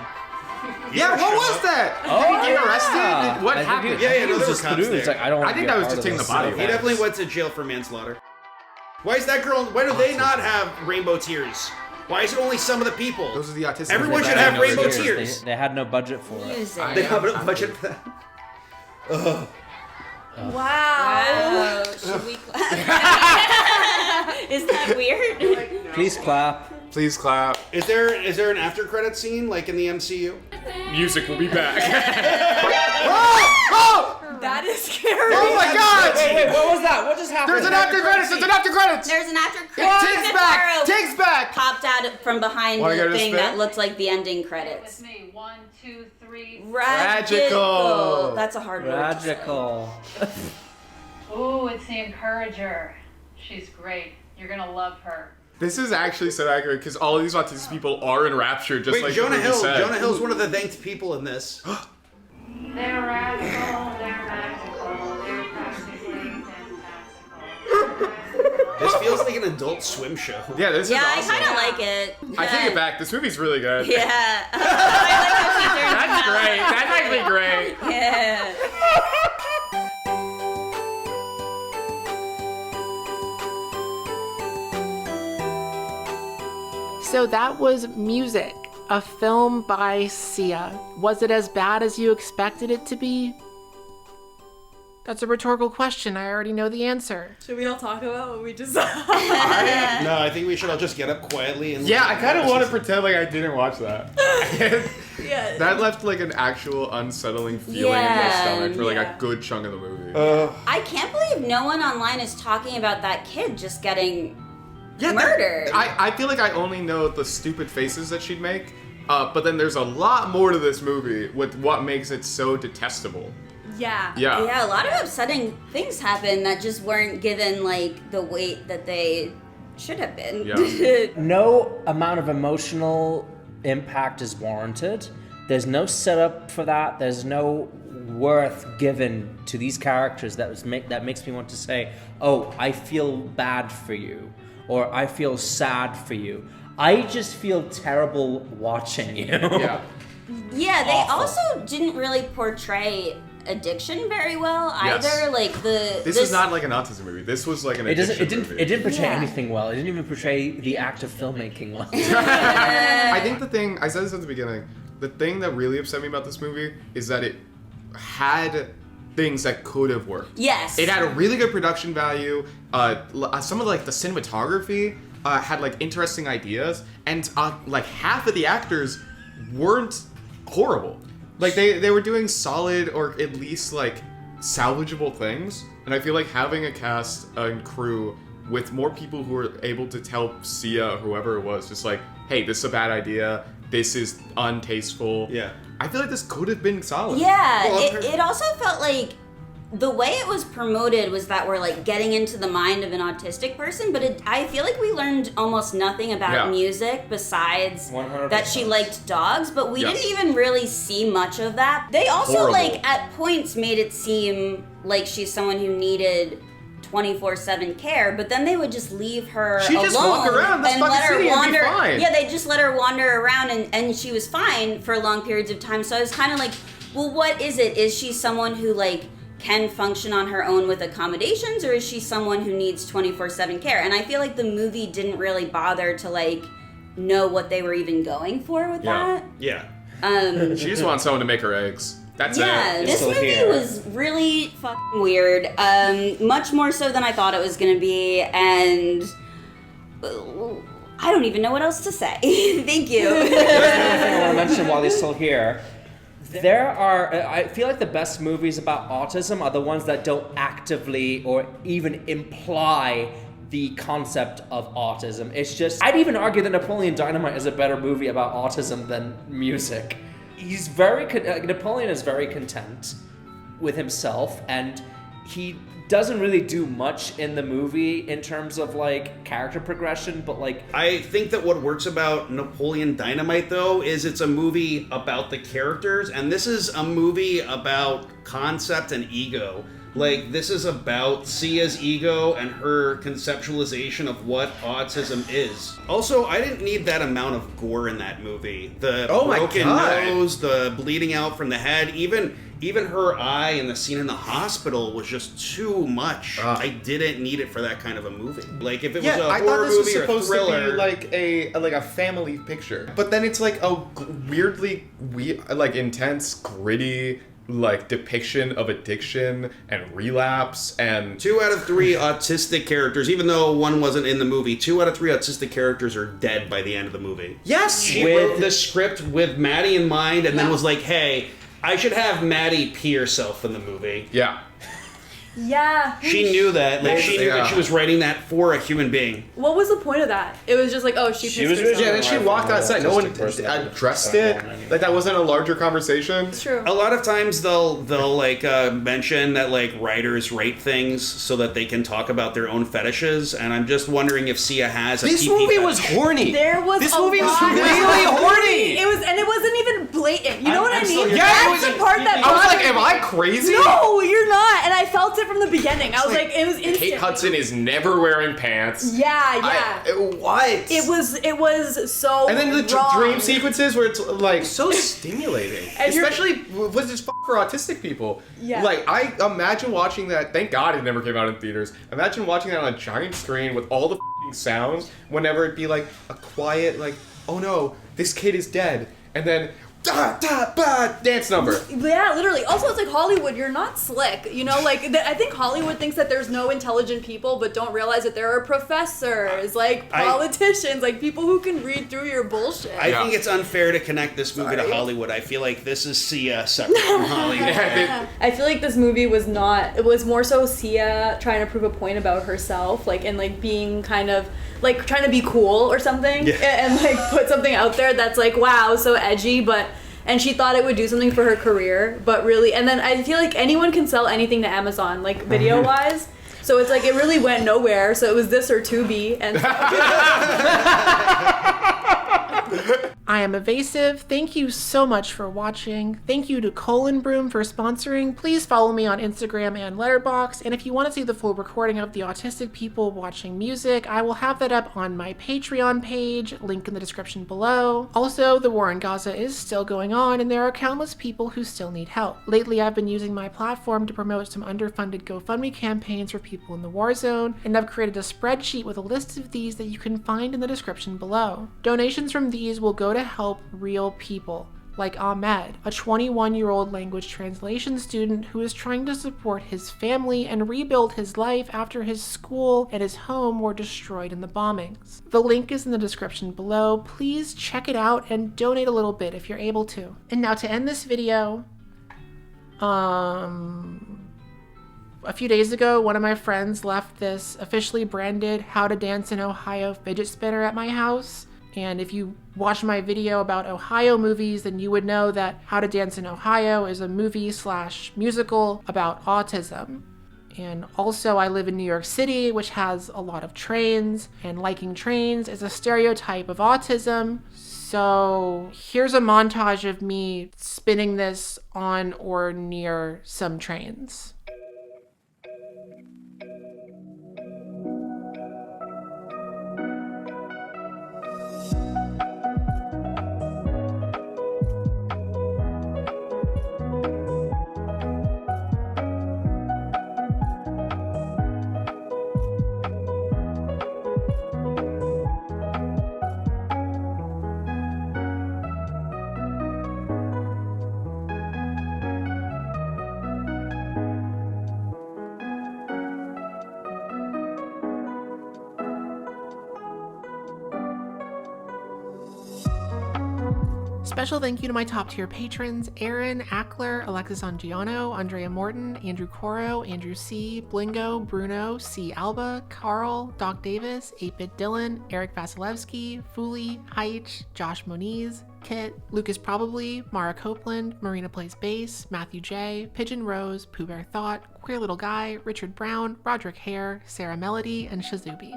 He Yeah, never what showed was up. that? Oh, Did he get yeah. arrested? What I think happened? Yeah, I think no, it was there just were cops through. It's there. like, I don't want I think that was just taking the body. He definitely went to jail for manslaughter. Why is that girl? Why do they not have rainbow tears? Why is it only some of the people? Those are the autistic. Everyone people should that have know rainbow tears. tears. They had no budget for it. Music. They have a budget for that. Ugh. Wow. Wow. Should we clap? Is that weird? Please clap. Please clap. Is there an after credit scene like in the MCU? Music will be back. That is scary. Oh my God! Wait, what was that? What just happened? There's an after credits. There's an after credits. There's an after credit. Takes back. Takes back. Popped out from behind Wanna go the to thing spin? that looked like the ending credits. With me. 1, 2, 3. Tragical. That's a hard word to say. Tragical. Ooh, it's the encourager. She's great. You're gonna love her. This is actually so accurate because all of these autistic people are enraptured, just Wait, like Jonah the movie Hill. said. Jonah Hill's one of the thanked people in this. They're radical, they're magical, they're practically fantastical. This feels like an Adult Swim show. Yeah, this Yeah, is awesome. I kind of like it. I take it back. This movie's really good. Yeah. I like how she turns That's great. That's actually great. Yeah. So that was Music, a film by Sia. Was it as bad as you expected it to be? That's a rhetorical question. I already know the answer. Should we all talk about what we just saw? No, I think we should all just get up quietly and. Yeah, I kind of want to pretend like I didn't watch that. Yeah. That left like an actual unsettling feeling in my Yeah, stomach for like yeah. a good chunk of the movie. I can't believe no one online is talking about that kid just getting murdered. I feel like I only know the stupid faces that she'd make, but then there's a lot more to this movie with what makes it so detestable. Yeah. Yeah. Yeah, a lot of upsetting things happen that just weren't given like the weight that they should have been. Yeah. No amount of emotional impact is warranted. There's no setup for that. There's no worth given to these characters that makes me want to say, "Oh, I feel bad for you," or "I feel sad for you." I just feel terrible watching you. Yeah. Yeah, they Awful. also didn't really portray addiction very well Yes. either. Like This is not like an autism movie. This was like an It doesn't. addiction It didn't. movie. It didn't portray Yeah. anything well. It didn't even portray the act of filmmaking well. I think the thing, I said this at the beginning, the thing that really upset me about this movie is that it had things that could have worked. Yes. It had a really good production value. Some of like the cinematography had like interesting ideas, and like half of the actors weren't horrible. Like they were doing solid or at least like salvageable things. And I feel like having a cast and crew with more people who are able to tell Sia or whoever it was, just like, hey, this is a bad idea. This is untasteful. Yeah. I feel like this could have been solid. Yeah, Well, it also felt like the way it was promoted was that we're like getting into the mind of an autistic person, but I feel like we learned almost nothing about Yeah. music besides 100%. that she liked dogs, but we Yes. didn't even really see much of that. They also Horrible. like at points made it seem like she's someone who needed 24/7 care, but then they would just leave her She'd alone just walk around this and fucking let her city and be wander. fine. Yeah, they just let her wander around and she was fine for long periods of time. So I was kind of like, Well, what is it? Is she someone who, like, can function on her own with accommodations, or is she someone who needs 24/7 care? And I feel like the movie didn't really bother to, like, know what they were even going for with that. Yeah. She just wants someone to make her eggs. That's yeah, it. this movie was really fucking weird. Much more so than I thought it was gonna be, and I don't even know what else to say. Thank you. One thing I want to mention while he's still here. There are, I feel like the best movies about autism are the ones that don't actively or even imply the concept of autism. It's just, I'd even argue that Napoleon Dynamite is a better movie about autism than music. He's Napoleon is very content with himself, and he doesn't really do much in the movie in terms of like character progression, but like I think that what works about Napoleon Dynamite though is it's a movie about the characters, and this is a movie about concept and ego. Like, this is about Sia's ego and her conceptualization of what autism is. Also, I didn't need that amount of gore in that movie. The broken nose, the bleeding out from the head, even her eye in the scene in the hospital was just too much. I didn't need it for that kind of a movie. Like, if it was a I thought horror this was movie or a supposed thriller, to be like a family picture, but then it's like a weirdly intense, gritty like depiction of addiction and relapse. And 2 out of 3 autistic characters, even though one wasn't in the movie, 2 out of 3 autistic characters are dead by the end of the movie. Yes, she wrote the script with Maddie in mind, and then was like, "Hey, I should have Maddie pee herself in the movie." Yeah. Yeah. She knew that. Like, she knew that she was writing that for a human being. What was the point of that? It was just like, oh, she pissed herself. Yeah, and she walked outside. No one addressed it. Like, that wasn't a larger conversation. It's true. A lot of times they'll like mention that like writers write things so that they can talk about their own fetishes, and I'm just wondering if Sia has a This pee-pee movie fetish. was horny. There was This a movie was lot. really horny. It was, and it wasn't even blatant. You know what I I'm mean? still here. That's the part that I was bothered like, am me. I crazy? No, you're not. And I felt it from the beginning. I was like, it was instant. Kate Hudson is never wearing pants. Yeah. What? It was so And then the wrong. dream sequences where it's like so stimulating, And you're- especially with this for autistic people. Yeah. Like, I imagine watching that. Thank God it never came out in theaters. Imagine watching that on a giant screen with all the sounds. Whenever it'd be like a quiet, like, oh no, this kid is dead, and then da da ba dance number. Yeah, literally. Also, it's like Hollywood, you're not slick. You know, like, I think Hollywood thinks that there's no intelligent people, but don't realize that there are professors, like politicians, like people who can read through your bullshit. I think it's unfair to connect this movie to Hollywood. I feel like this is Sia separate from Hollywood. I feel like this movie was not, it was more so Sia trying to prove a point about herself, like, and like being kind of like trying to be cool or something, and like put something out there that's like, wow, so edgy, and she thought it would do something for her career, but really, and then I feel like anyone can sell anything to Amazon, like video wise. So it's like it really went nowhere. So it was this or Tubi, and I am Evasive. Thank you so much for watching. Thank you to Colin Broom for sponsoring. Please follow me on Instagram and Letterboxd. And if you want to see the full recording of the autistic people watching music, I will have that up on my Patreon page, link in the description below. Also, the war in Gaza is still going on, and there are countless people who still need help. Lately, I've been using my platform to promote some underfunded GoFundMe campaigns for people in the war zone, and I've created a spreadsheet with a list of these that you can find in the description below. Donations from these will go to help real people, like Ahmed, a 21-year-old language translation student who is trying to support his family and rebuild his life after his school and his home were destroyed in the bombings. The link is in the description below. Please check it out and donate a little bit if you're able to. And now to end this video, a few days ago, one of my friends left this officially branded How to Dance in Ohio fidget spinner at my house. And if you watch my video about Ohio movies, then you would know that How to Dance in Ohio is a movie/musical about autism. And also I live in New York City, which has a lot of trains, and liking trains is a stereotype of autism. So here's a montage of me spinning this on or near some trains. Special thank you to my top tier patrons, Aaron, Ackler, Alexis Angiano, Andrea Morton, Andrew Coro, Andrew C., Blingo, Bruno, C. Alba, Carl, Doc Davis, 8-Bit Dylan, Eric Vasilevsky, Fuli, Heich, Josh Moniz, Kit, Lucas Probably, Mara Copeland, Marina Plays Bass, Matthew J., Pigeon Rose, Pooh Bear Thought, Queer Little Guy, Richard Brown, Roderick Hare, Sarah Melody, and Shazubi.